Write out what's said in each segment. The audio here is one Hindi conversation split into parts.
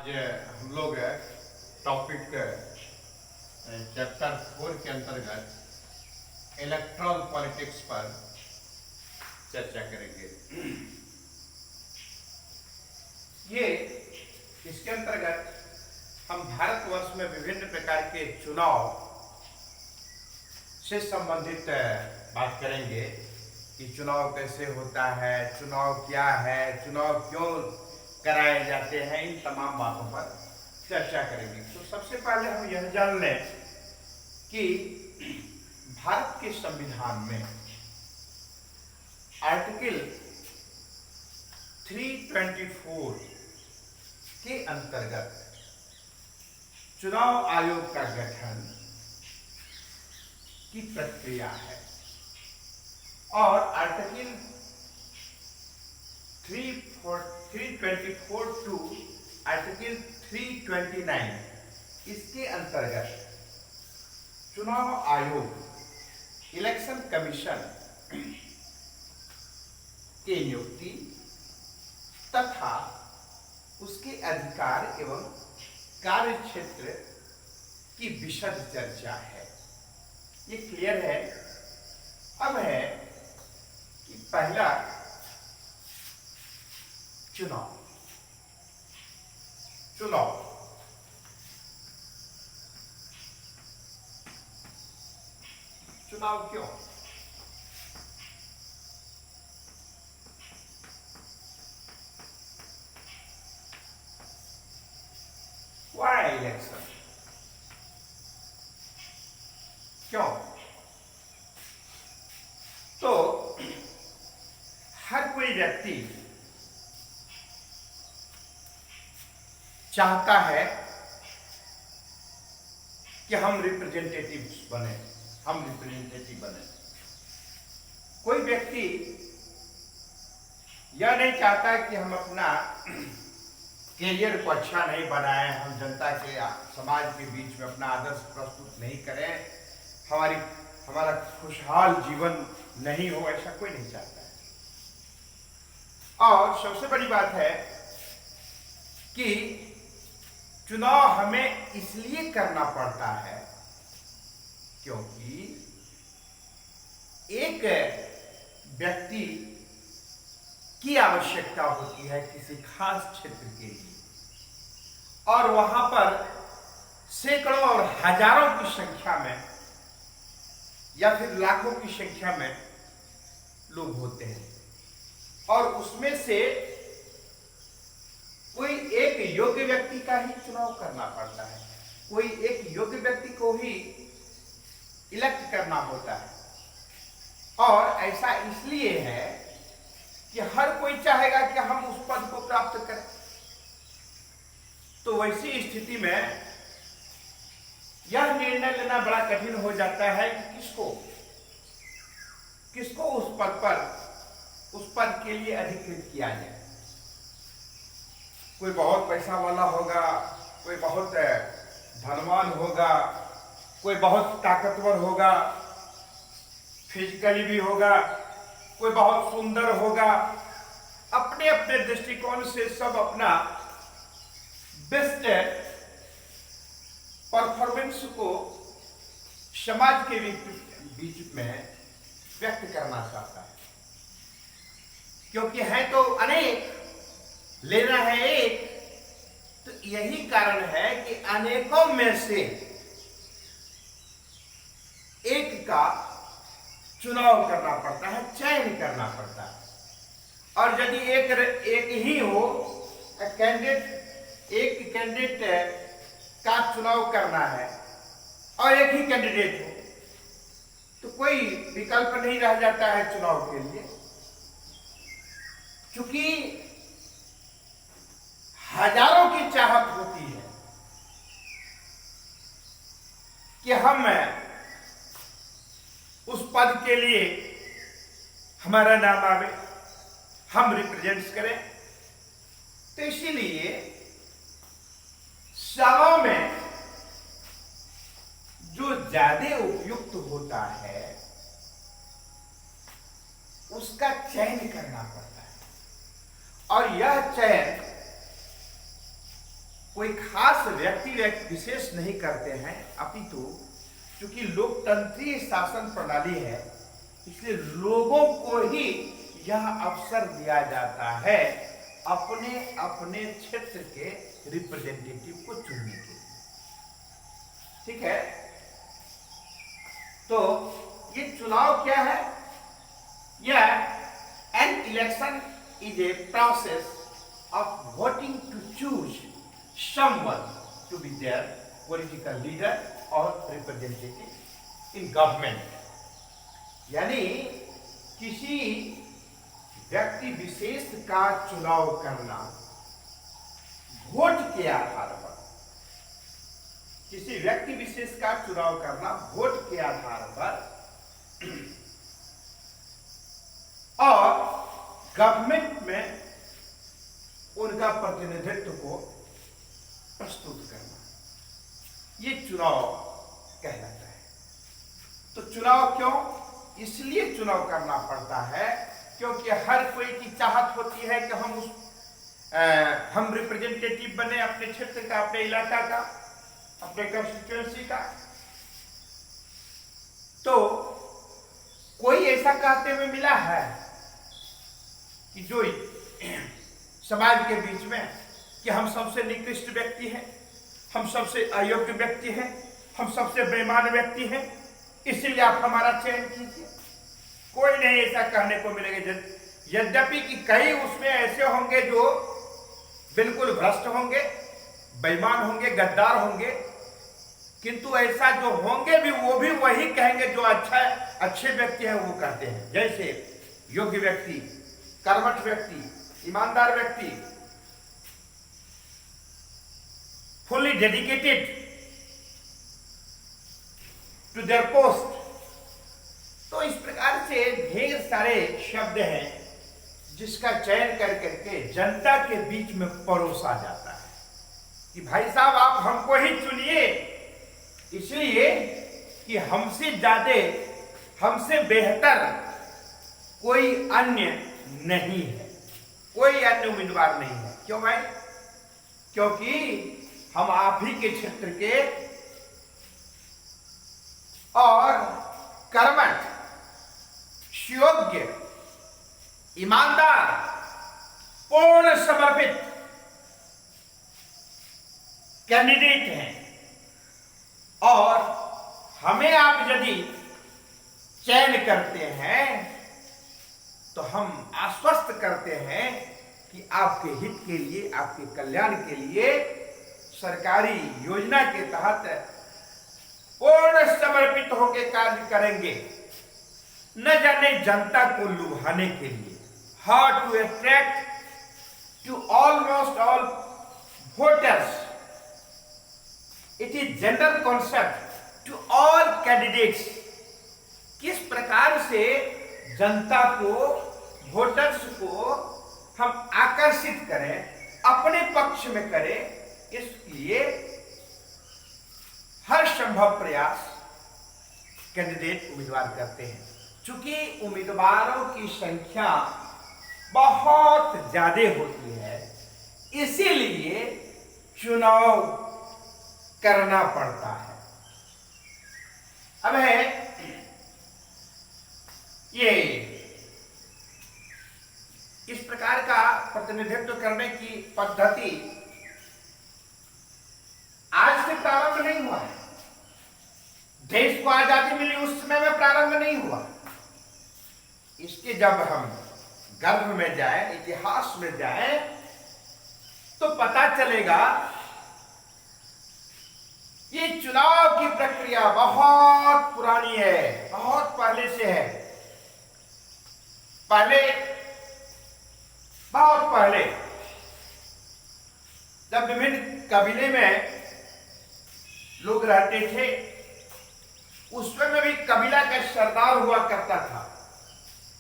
आज हम लोग टॉपिक चैप्टर 4 के अंतर्गत इलेक्ट्रॉन पॉलिटिक्स पर चर्चा करेंगे। ये इसके अंतर्गत हम भारतवर्ष में विभिन्न प्रकार के चुनाव से संबंधित बात करेंगे कि चुनाव कैसे होता है, चुनाव क्या है, चुनाव क्यों कराए जाते हैं, इन तमाम बातों पर चर्चा करेंगे। तो सबसे पहले हम यह जान लें कि भारत के संविधान में आर्टिकल 324 के अंतर्गत चुनाव आयोग का गठन की प्रक्रिया है और आर्टिकल 324 टू आर्टिकल 329 इसके अंतर्गत चुनाव आयोग इलेक्शन कमीशन की नियुक्ति तथा उसके अधिकार एवं कार्य क्षेत्र की विशद चर्चा है। ये क्लियर है। अब है कि पहला चुनाव क्यों? Why election? क्यों? तो हर कोई व्यक्ति चाहता है कि हम रिप्रेजेंटेटिव बने। कोई व्यक्ति यह नहीं चाहता कि हम अपना कैरियर को अच्छा नहीं बनाएं, हम जनता के समाज के बीच में अपना आदर्श प्रस्तुत नहीं करें, हमारा खुशहाल जीवन नहीं हो, ऐसा कोई नहीं चाहता है। और सबसे बड़ी बात है कि चुनाव हमें इसलिए करना पड़ता है क्योंकि एक व्यक्ति की आवश्यकता होती है किसी खास क्षेत्र के लिए और वहां पर सैकड़ों और हजारों की संख्या में या फिर लाखों की संख्या में लोग होते हैं और उसमें से कोई एक योग्य व्यक्ति का ही चुनाव करना पड़ता है, कोई एक योग्य व्यक्ति को ही इलेक्ट करना होता है। और ऐसा इसलिए है कि हर कोई चाहेगा कि हम उस पद को प्राप्त करें। तो वैसी स्थिति में यह निर्णय लेना बड़ा कठिन हो जाता है कि किसको उस पद के लिए अधिकृत किया जाए। कोई बहुत पैसा वाला होगा, कोई बहुत धनवान होगा, कोई बहुत ताकतवर होगा, फिजिकली भी होगा, कोई बहुत सुंदर होगा। अपने अपने दृष्टिकोण से सब अपना बेस्ट परफॉर्मेंस को समाज के बीच में व्यक्त करना चाहता है, क्योंकि है तो अनेक, लेना है एक। तो यही कारण है कि अनेकों में से एक का चुनाव करना पड़ता है, चयन करना पड़ता है। और यदि एक ही हो, एक कैंडिडेट का चुनाव करना है और एक ही कैंडिडेट हो तो कोई विकल्प नहीं रह जाता है चुनाव के लिए, क्योंकि हजारों की चाहत होती है कि हम उस पद के लिए हमारा नाम आवे, हम रिप्रेजेंट करें। तो इसीलिए सभाओं में जो ज्यादा उपयुक्त होता है उसका चयन करना पड़ता है और यह चयन कोई खास व्यक्ति विशेष नहीं करते हैं, अपितु चूंकि लोकतंत्रीय शासन प्रणाली है इसलिए लोगों को ही यह अवसर दिया जाता है अपने अपने क्षेत्र के रिप्रेजेंटेटिव को चुनने के लिए। ठीक है, तो ये चुनाव क्या है? यह an election is a process of voting to choose someone to be their political leader or representative in government। यानी किसी व्यक्ति विशेष का चुनाव करना वोट के आधार पर, किसी व्यक्ति विशेष का चुनाव करना वोट के आधार पर और गवर्नमेंट में उनका प्रतिनिधित्व को प्रस्तुत करना, ये चुनाव कहलाता है। तो चुनाव क्यों? इसलिए चुनाव करना पड़ता है क्योंकि हर कोई की चाहत होती है कि हम रिप्रेजेंटेटिव बने अपने क्षेत्र का, अपने इलाका का, अपने कंस्टिट्यूएंसी का। तो कोई ऐसा कहते हुए मिला है कि जो समाज के बीच में कि हम सबसे निकृष्ट व्यक्ति हैं, हम सबसे अयोग्य व्यक्ति हैं, हम सबसे बेईमान व्यक्ति हैं, इसीलिए आप हमारा चयन कीजिए? कोई नहीं ऐसा कहने को मिलेगा। यद्यपि कि कई उसमें ऐसे होंगे जो बिल्कुल भ्रष्ट होंगे, बेईमान होंगे, गद्दार होंगे, किंतु ऐसा जो होंगे भी वो भी वही कहेंगे जो अच्छे व्यक्ति हैं वो कहते हैं। जैसे योग्य व्यक्ति, कर्मठ व्यक्ति, ईमानदार व्यक्ति, fully dedicated to their post. तो इस प्रकार से ढेर सारे शब्द हैं जिसका चयन कर करके जनता के बीच में परोसा जाता है कि भाई साहब आप हमको ही चुनिए, इसलिए कि हमसे ज्यादा, हमसे बेहतर कोई अन्य नहीं है, कोई अन्य उम्मीदवार नहीं है। क्यों भाई? क्योंकि हम आप ही के क्षेत्र के और कर्मठ, योग्य, ईमानदार, पूर्ण समर्पित कैंडिडेट हैं और हमें आप यदि चयन करते हैं तो हम आश्वस्त करते हैं कि आपके हित के लिए, आपके कल्याण के लिए सरकारी योजना के तहत पूर्ण समर्पित होकर कार्य करेंगे, न जाने जनता को लुभाने के लिए। How to attract to almost all voters, it is general concept to all candidates. किस प्रकार से जनता को, वोटर्स को हम आकर्षित करें, अपने पक्ष में करें, इसलिए हर संभव प्रयास कैंडिडेट उम्मीदवार करते हैं। चूंकि उम्मीदवारों की संख्या बहुत ज्यादा होती है इसीलिए चुनाव करना पड़ता है। अब है ये इस प्रकार का प्रतिनिधित्व करने की पद्धति आज से प्रारंभ नहीं हुआ है। देश को आजादी मिली उस समय में प्रारंभ नहीं हुआ। इसके जब हम गर्भ में जाए, इतिहास में जाए तो पता चलेगा ये चुनाव की प्रक्रिया बहुत पुरानी है, बहुत पहले से है। बहुत पहले जब विभिन्न कबीले में लोग रहते थे उसमें भी कबीला का सरदार हुआ करता था,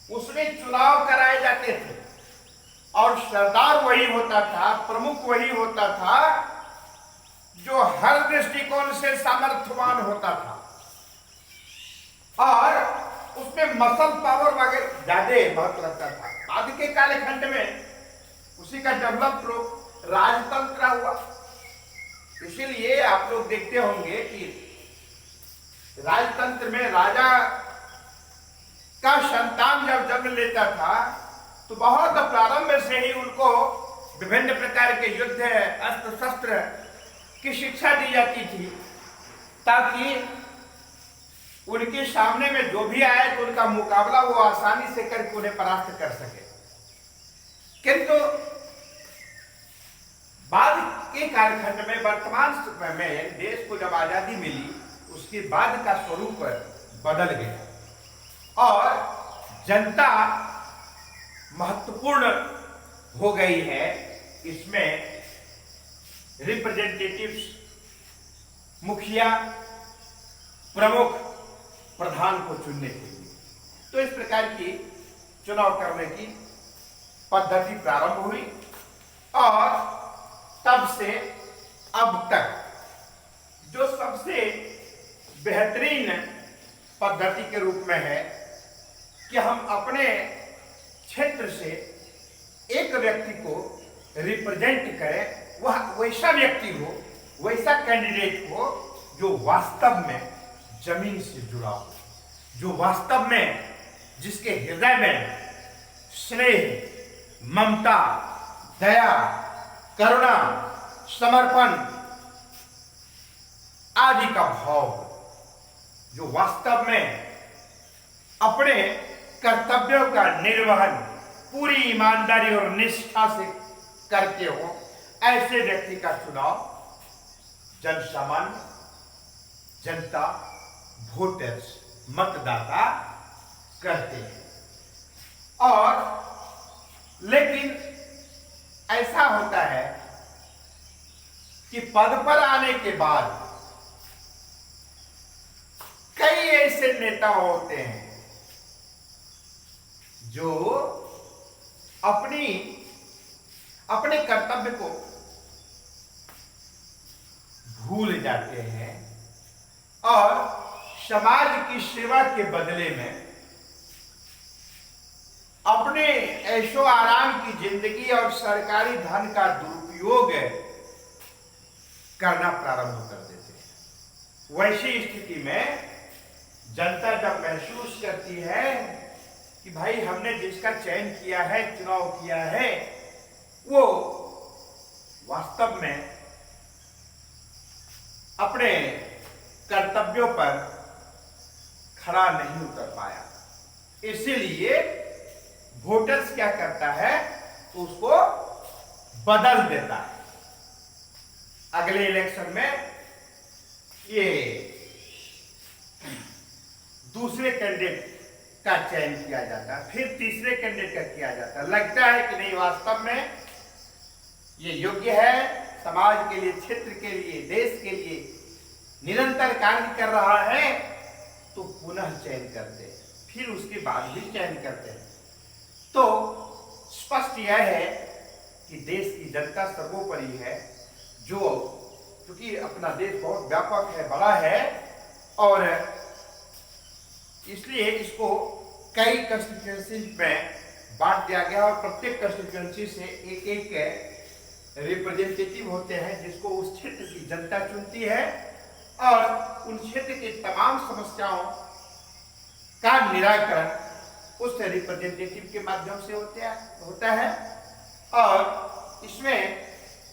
उसमें चुनाव कराए जाते थे और सरदार वही होता था, प्रमुख वही होता था जो हर दृष्टिकोण से सामर्थ्यवान होता था और उसमें मसल पावर वगैरह ज्यादा महत्व रखता था। बाद के कालखंड में उसी का डेवलप राजतंत्र हुआ, इसीलिए आप लोग देखते होंगे कि राजतंत्र में राजा का संतान जब जन्म लेता था तो बहुत प्रारंभ से ही उनको विभिन्न प्रकार के युद्ध अस्त्र शस्त्र की शिक्षा दी जाती थी, ताकि उनके सामने में जो भी आए तो उनका मुकाबला वो आसानी से करके उन्हें परास्त कर सके। किंतु बाद के कालखंड में, वर्तमान समय में देश को जब आजादी मिली, उसके बाद का स्वरूप बदल गया और जनता महत्वपूर्ण हो गई है। इसमें रिप्रेजेंटेटिव्स, मुखिया, प्रमुख, प्रधान को चुनने के लिए, तो इस प्रकार की चुनाव करने की पद्धति प्रारंभ हुई और तब से अब तक जो सबसे बेहतरीन पद्धति के रूप में है कि हम अपने क्षेत्र से एक व्यक्ति को रिप्रेजेंट करें, वह वैसा व्यक्ति हो, वैसा कैंडिडेट हो जो वास्तव में जमीन से जुड़ा हो, जो वास्तव में जिसके हृदय में स्नेह, ममता, दया, करुणा, समर्पण आदि का भाव, जो वास्तव में अपने कर्तव्यों का निर्वहन पूरी ईमानदारी और निष्ठा से करते हो, ऐसे व्यक्ति का चुनाव जन सामान्य, जनता, वोटर्स, मतदाता करते हैं। और लेकिन ऐसा होता है कि पद पर आने के बाद कई ऐसे नेता होते हैं जो अपने कर्तव्य को भूल जाते हैं और समाज की सेवा के बदले में अपने ऐशो आराम की जिंदगी और सरकारी धन का दुरुपयोग करना प्रारंभ कर देते हैं। वैसी स्थिति में जनता जब महसूस करती है कि भाई हमने जिसका चयन किया है, चुनाव किया है, वो वास्तव में अपने कर्तव्यों पर खरा नहीं उतर पाया, इसीलिए वोटर्स क्या करता है, उसको बदल देता है। अगले इलेक्शन में ये दूसरे कैंडिडेट का चयन किया जाता है, फिर तीसरे कैंडिडेट का किया जाता है। लगता है कि नहीं, वास्तव में ये योग्य है, समाज के लिए, क्षेत्र के लिए, देश के लिए निरंतर कार्य कर रहा है, तो पुनः चयन करते हैं, फिर उसके बाद भी चयन करते हैं। तो स्पष्ट यह है कि देश की जनता सर्वोपरि है, जो क्योंकि अपना देश बहुत व्यापक है, बड़ा है, और इसलिए इसको कई कंस्टिट्यूएंसी में बांट दिया गया और प्रत्येक कंस्टिट्यूएंसी से एक एक रिप्रेजेंटेटिव होते हैं जिसको उस क्षेत्र की जनता चुनती है और उन क्षेत्र के तमाम समस्याओं का निराकरण उस रिप्रेजेंटेटिव के माध्यम से होता है। और इसमें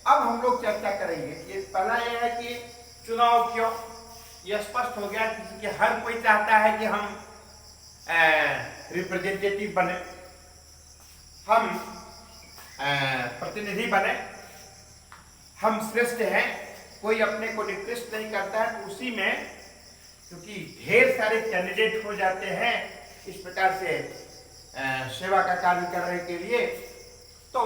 अब हम लोग चर्चा करेंगे। ये पहला यह है कि चुनाव क्यों, यह स्पष्ट हो गया क्योंकि हर कोई चाहता है कि हम रिप्रेजेंटेटिव बने, हम प्रतिनिधि बने, हम श्रेष्ठ हैं, कोई अपने को निकृष्ट नहीं करता है। तो उसी में क्योंकि ढेर सारे कैंडिडेट हो जाते हैं इस प्रकार से सेवा का कार्य करने के लिए, तो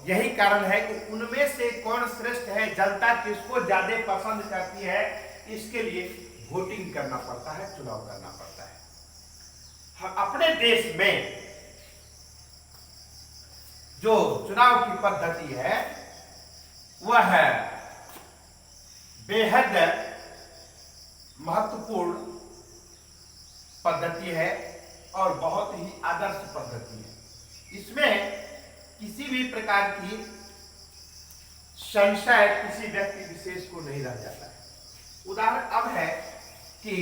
यही कारण है कि उनमें से कौन श्रेष्ठ है, जनता किसको ज्यादा पसंद करती है, इसके लिए वोटिंग करना पड़ता है, चुनाव करना पड़ता है। हम अपने देश में जो चुनाव की पद्धति है वह बेहद महत्वपूर्ण पद्धति है और बहुत ही आदर्श पद्धति है। इसमें किसी भी प्रकार की संशय किसी व्यक्ति विशेष को नहीं रह जाता है। उदाहरण अब है कि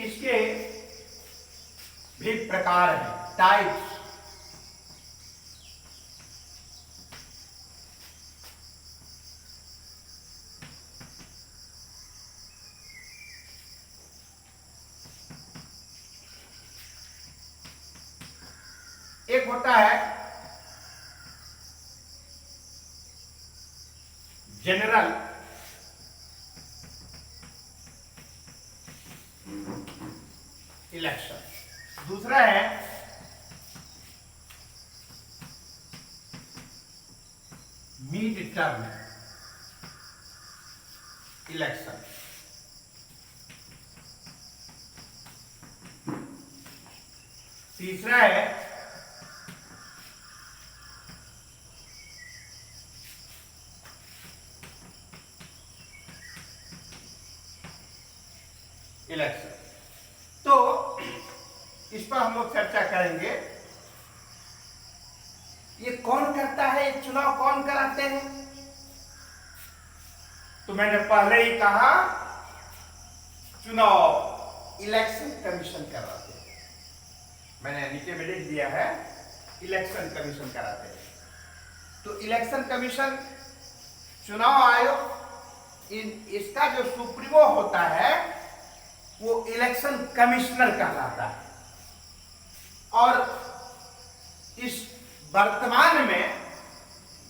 इसके भी प्रकार हैं, टाइप्स। एक होता है जनरल इलेक्शन, दूसरा है मिड टर्म इलेक्शन, तीसरा है इलेक्शन। तो इस पर हम लोग चर्चा करेंगे। ये कौन करता है, ये चुनाव कौन कराते हैं? तो मैंने पहले ही कहा, चुनाव इलेक्शन कमीशन कराते हैं। मैंने नीचे में लिख दिया है, इलेक्शन कमीशन कराते हैं। तो इलेक्शन कमीशन, चुनाव आयोग, इसका जो सुप्रीमो होता है वो इलेक्शन कमिश्नर कहलाता है। और इस वर्तमान में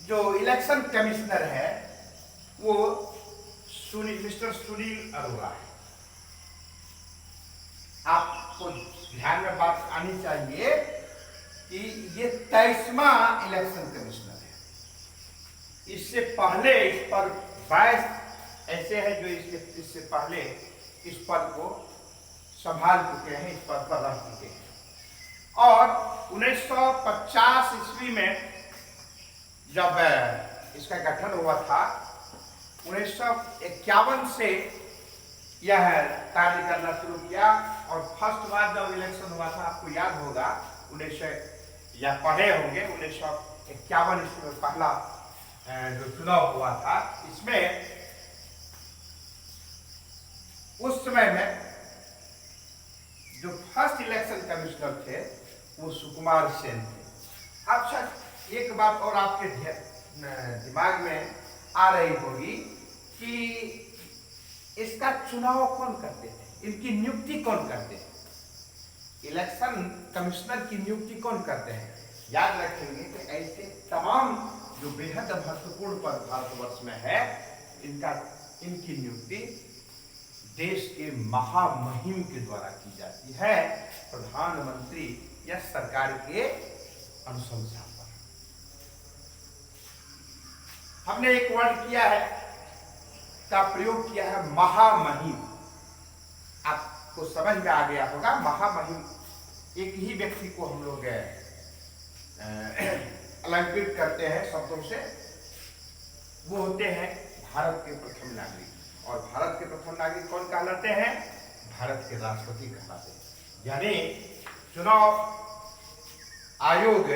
जो इलेक्शन कमिश्नर है वो मिस्टर सुनील अरोड़ा है। आपको ध्यान में बात आनी चाहिए कि ये 23वां इलेक्शन कमिश्नर है। इससे पहले इस पर 22 ऐसे हैं जो इससे पहले इस पद को संभाल चुके हैं, इस पद पर रह चुके हैं। और 1950 ईस्वी में जब इसका गठन हुआ था, 1951 से यह कार्य करना शुरू किया। और फर्स्ट बार जब इलेक्शन हुआ था, आपको याद होगा, 1900 या पढ़े होंगे, 1951 ईस्वी में पहला जो चुनाव हुआ था, इसमें उस समय में जो फर्स्ट इलेक्शन कमिश्नर थे वो सुकुमार सेन थे। अब शायद एक बात और आपके दिमाग में आ रही होगी कि इसका चुनाव कौन करते थे, इनकी नियुक्ति कौन करते हैं, इलेक्शन कमिश्नर की नियुक्ति कौन करते हैं? याद रखेंगे कि ऐसे तमाम जो बेहद महत्वपूर्ण पद भारतवर्ष में है, इनकी नियुक्ति देश के महामहिम के द्वारा की जाती है, प्रधानमंत्री या सरकार के अनुशंसा पर। हमने एक वर्ड किया है, का प्रयोग किया है, महामहिम। आपको समझ में आ गया होगा, महामहिम एक ही व्यक्ति को हम लोग अलंकृत करते हैं शब्दों से। वो होते हैं भारत के प्रथम नागरिक। और भारत के प्रथम नागरिक कौन कहलाते हैं? भारत के राष्ट्रपति कहलाते हैं। यानी चुनाव आयोग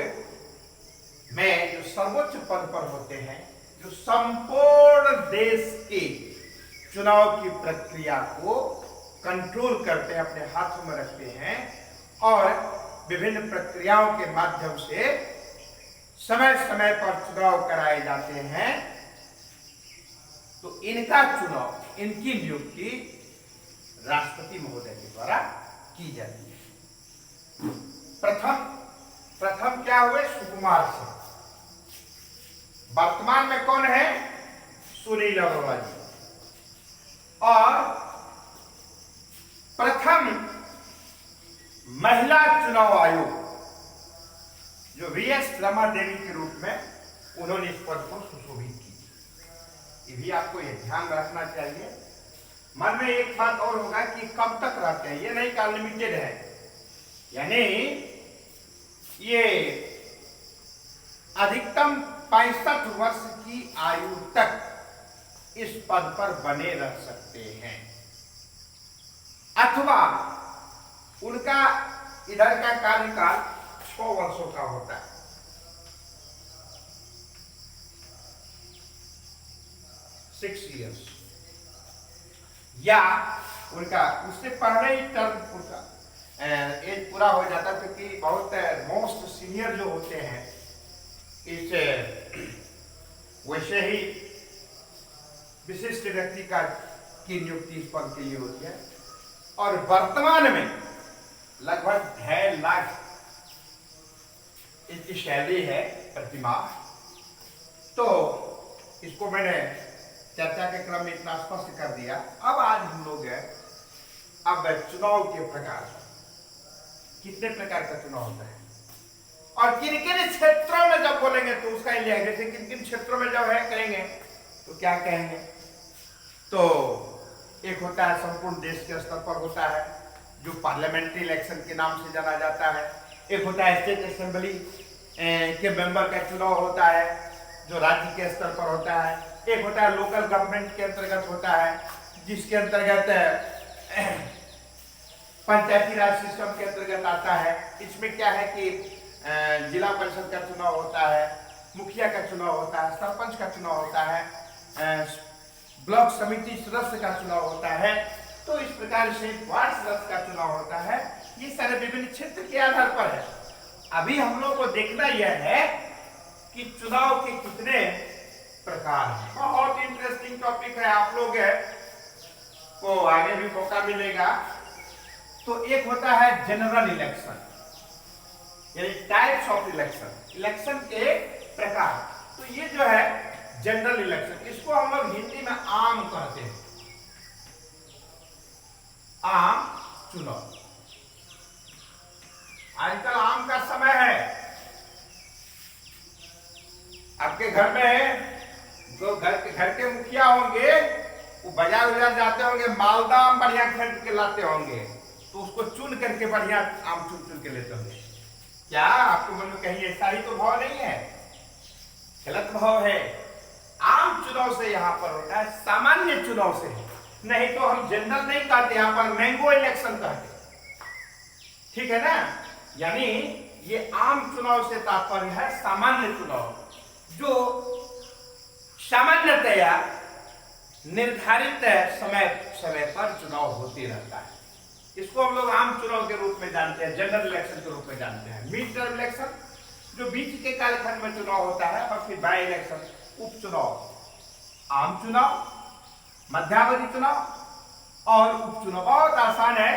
में जो सर्वोच्च पद पर होते हैं, जो संपूर्ण देश के चुनाव की प्रक्रिया को कंट्रोल करते हैं, अपने हाथों में रखते हैं और विभिन्न प्रक्रियाओं के माध्यम से समय समय पर चुनाव कराए जाते हैं। तो इनका चुनाव, इनकी नियुक्ति राष्ट्रपति महोदय के द्वारा की जाती है। प्रथम क्या हुए? सुकुमार सिंह। वर्तमान में कौन है? सुनील अरोड़ा जी। और प्रथम महिला चुनाव आयोग जो वीएस रमा देवी के रूप में उन्होंने इस पद को सुशोभित की। ये भी आपको ये ध्यान रखना चाहिए। मन में एक बात और होगा कि कब तक रहते हैं, ये नहीं कि अनलिमिटेड है, यानी ये अधिकतम 65 वर्ष की आयु तक इस पद पर बने रह सकते हैं, अथवा उनका इधर का कार्यकाल 6 वर्षों का होता है। 6 years, या उनका उससे पहले ही टर्म उनका एज पूरा हो जाता है, क्योंकि बहुत मोस्ट सीनियर जो होते हैं इस वैसे ही विशिष्ट व्यक्ति की नियुक्ति इस पद के लिए होती है। और वर्तमान में लगभग 2.5 लाख इसकी सैलरी है प्रति माह। तो इसको मैंने चर्चा के क्रम में इतना स्पष्ट कर दिया। अब आज हम लोग अब चुनाव के प्रकार, कितने प्रकार का चुनाव होता है और किन किन क्षेत्रों में जब बोलेंगे तो उसका ही लिया, जैसे किन किन क्षेत्रों में जब है कहेंगे तो क्या कहेंगे। तो एक होता है संपूर्ण देश के स्तर पर होता है जो पार्लियामेंट्री इलेक्शन के नाम से जाना जाता है। एक होता है स्टेट असेंबली के मेंबर का चुनाव होता है जो राज्य के स्तर पर होता है। एक होता है लोकल गवर्नमेंट के अंतर्गत होता है जिसके अंतर्गत पंचायती राज सिस्टम के अंतर्गत आता है। इसमें क्या है कि जिला परिषद का चुनाव होता है, मुखिया का चुनाव होता है, सरपंच का चुनाव होता है, ब्लॉक समिति सदस्य का चुनाव होता है। तो इस प्रकार से वार्ड सदस्य का चुनाव होता है। ये सारे विभिन्न क्षेत्र के आधार पर है। अभी हम लोग को देखना यह है कि चुनाव के कितने प्रकार हैं। बहुत इंटरेस्टिंग टॉपिक है, आप लोग को आगे भी मौका मिलेगा। तो एक होता है जनरल इलेक्शन, यानी टाइप्स ऑफ इलेक्शन, इलेक्शन के प्रकार। तो ये जो है जनरल इलेक्शन, इसको हम लोग हिंदी में आम कहते हैं, आम चुनाव। आजकल आम का समय है। आपके घर में जो घर के मुखिया होंगे वो बाजार जाते होंगे, मालदा आम बढ़िया खरीद के लाते होंगे, तो उसको चुन करके बढ़िया आम चुन के लेते होंगे। क्या आपके मन में कहीं ऐसा ही तो भाव नहीं है? गलत भाव है। आम चुनाव से यहाँ पर होता है, सामान्य चुनाव से नहीं तो हम जनरल नहीं कहते, यहाँ पर मैंगो इलेक्शन कहते, ठीक है ना। यानी ये आम चुनाव से तात्पर्य है सामान्य चुनाव, जो सामान्यतया निर्धारित समय पर चुनाव होते रहता है। इसको हम लोग आम चुनाव के रूप में जानते हैं, जनरल इलेक्शन के रूप में जानते हैं। मिड टर्म इलेक्शन जो बीच के कालखंड में चुनाव होता है, और फिर बाई इलेक्शन, उपचुनाव, आम चुनाव, मध्यावधि चुनाव और उपचुनाव। बहुत आसान है,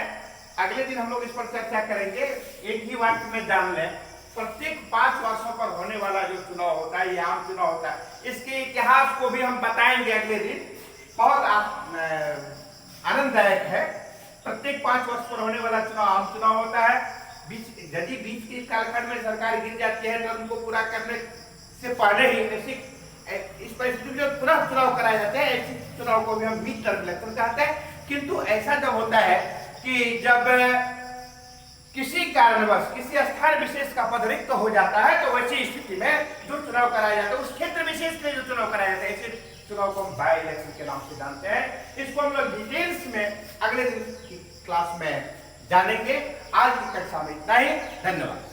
अगले दिन हम लोग इस पर चर्चा करेंगे। एक ही वाक्य में जान लें, प्रत्येक 5 वर्षों पर होने वाला जो चुनाव होता है ये आम चुनाव होता है। इसके इतिहास को भी हम बताएंगे अगले दिन, बहुत आनंददायक है। प्रत्येक 5 वर्ष पर होने वाला चुनाव आम चुनाव होता है। यदि बीच के कालखंड में सरकार गिर जाती है तो उनको पूरा करने से पहले ही ऐसी इस परिस्थिति में जो पुनः चुनाव कराए जाते हैं, ऐसे चुनाव को भी हम मिड टर्म इलेक्शन कहते हैं। किंतु ऐसा जब होता है कि जब किसी कारणवश किसी स्थान विशेष का पद रिक्त हो जाता है, तो वैसी स्थिति में जो चुनाव कराया जाता है उस क्षेत्र विशेष के जो चुनाव कराया जाता है, ऐसे चुनाव को हम बाई इलेक्शन के नाम से जानते हैं। इसको हम लोग डिटेल्स में अगले दिन की क्लास में जानेंगे। आज की कक्षा में इतना ही। धन्यवाद।